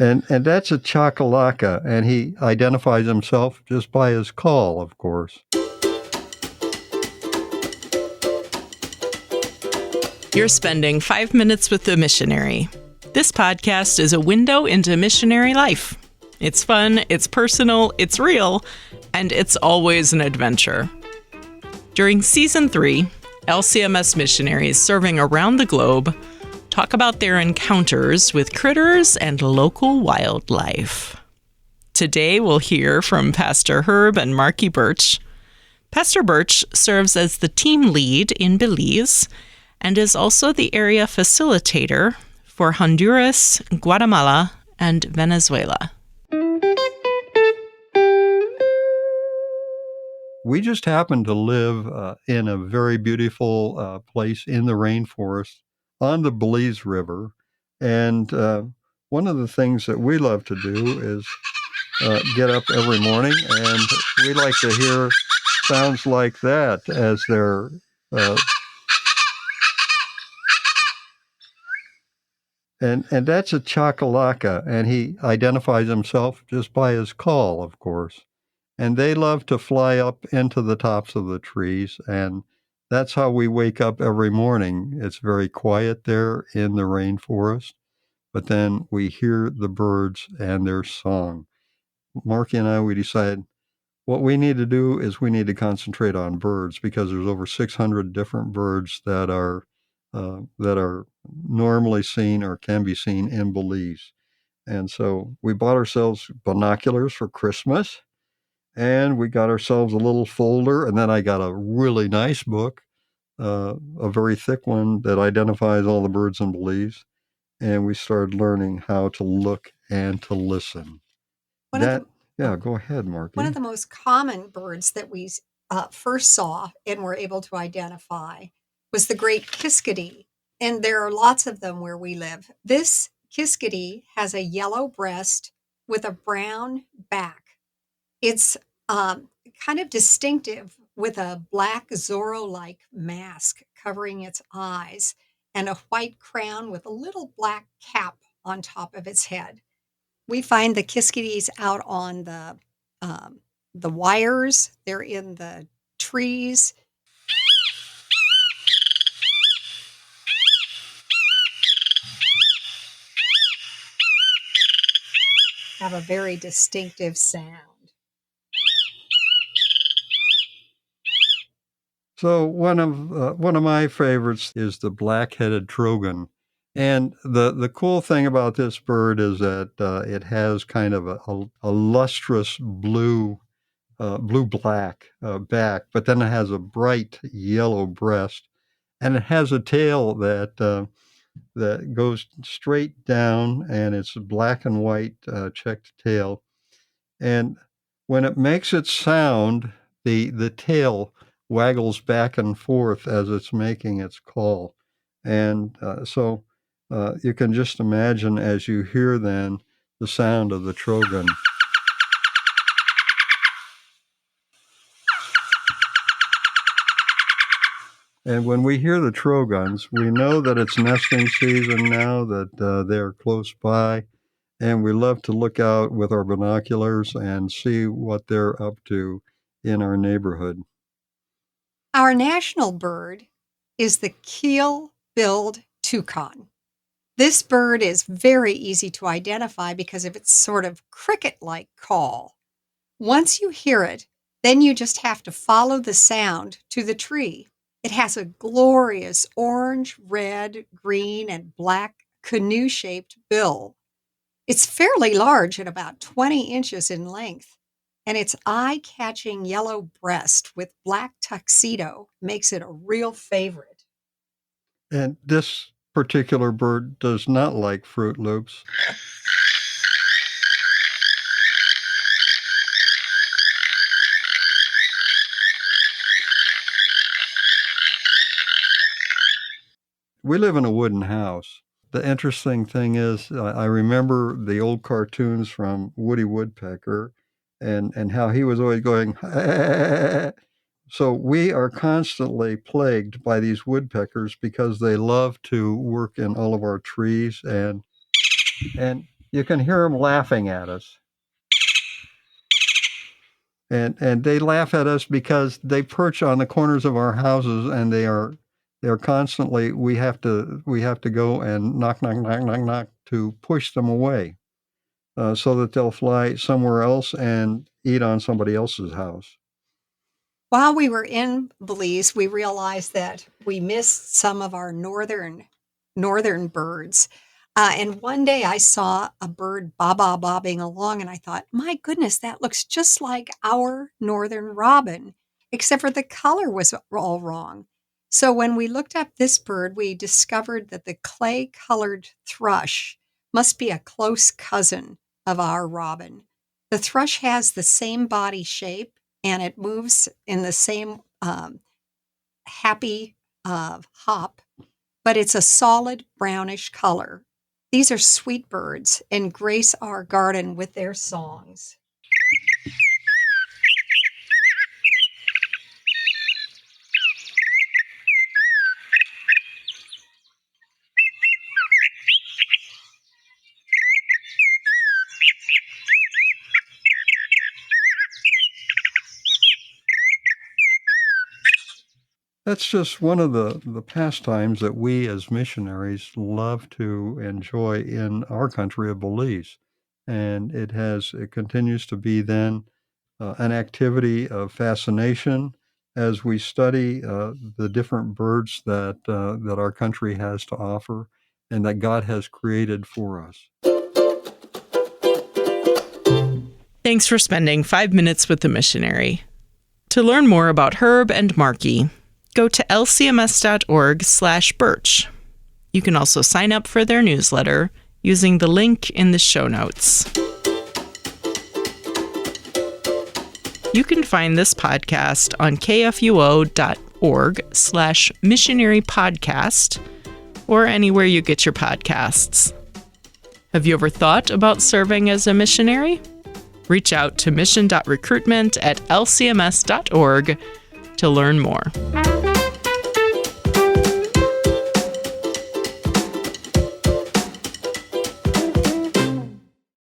And that's a chakalaka, and he identifies himself just by his call, of course. You're spending 5 minutes with the missionary. This podcast is a window into missionary life. It's fun, it's personal, it's real, and it's always an adventure. During Season 3, LCMS missionaries serving around the globe talk about their encounters with critters and local wildlife. Today we'll hear from Pastor Herb and Markie Burch. Pastor Burch serves as the team lead in Belize and is also the area facilitator for Honduras, Guatemala, and Venezuela. We just happen to live in a very beautiful place in the rainforest on the Belize River. And one of the things that we love to do is get up every morning, and we like to hear sounds like that as they're and that's a chakalaka, and he identifies himself just by his call, of course. And they love to fly up into the tops of the trees, and that's how we wake up every morning. It's very quiet there in the rainforest, but then we hear the birds and their song. Markie and I, we decided what we need to do is we need to concentrate on birds, because there's over 600 different birds that are normally seen or can be seen in Belize. And so we bought ourselves binoculars for Christmas, and we got ourselves a little folder, and then I got a really nice book, a very thick one that identifies all the birds in Belize, and we started learning how to look and to listen. Go ahead, Markie. One of the most common birds that we first saw and were able to identify was the great kiskadee, and there are lots of them where we live. This kiskadee has a yellow breast with a brown back. It's kind of distinctive, with a black Zorro-like mask covering its eyes and a white crown with a little black cap on top of its head. We find the kiskadees out on the wires. They're in the trees. Have a very distinctive sound. So one of my favorites is the black-headed trogon. And the cool thing about this bird is that it has kind of a lustrous blue-black back, but then it has a bright yellow breast, and it has a tail that goes straight down, and it's a black and white checked tail. And when it makes its sound, the tail waggles back and forth as it's making its call. And so you can just imagine, as you hear then the sound of the trogon. And when we hear the trogons, we know that it's nesting season now, that they're close by, and we love to look out with our binoculars and see what they're up to in our neighborhood. Our national bird is the keel-billed toucan. This bird is very easy to identify because of its sort of cricket-like call. Once you hear it, then you just have to follow the sound to the tree. It has a glorious orange, red, green, and black canoe-shaped bill. It's fairly large at about 20 inches in length, and its eye-catching yellow breast with black tuxedo makes it a real favorite. And this particular bird does not like Fruit Loops. We live in a wooden house. The interesting thing is, I remember the old cartoons from Woody Woodpecker and how he was always going, So we are constantly plagued by these woodpeckers because they love to work in all of our trees, and You can hear them laughing at us. And they laugh at us because they perch on the corners of our houses, and they're constantly, we have to go and knock, knock, knock, knock, knock to push them away, so that they'll fly somewhere else and eat on somebody else's house. While we were in Belize, we realized that we missed some of our northern birds. And one day I saw a bird bobbing along, and I thought, my goodness, that looks just like our northern robin, except for the color was all wrong. So when we looked up this bird, we discovered that the clay-colored thrush must be a close cousin of our robin. The thrush has the same body shape, and it moves in the same happy hop, but it's a solid brownish color. These are sweet birds and grace our garden with their songs. That's just one of the pastimes that we as missionaries love to enjoy in our country of Belize. And it continues to be then an activity of fascination as we study the different birds that our country has to offer and that God has created for us. Thanks for spending 5 minutes with the missionary. To learn more about Herb and Markie, go to lcms.org/birch. You can also sign up for their newsletter using the link in the show notes. You can find this podcast on kfuo.org/missionary podcast or anywhere you get your podcasts. Have you ever thought about serving as a missionary? Reach out to mission.recruitment@lcms.org to learn more.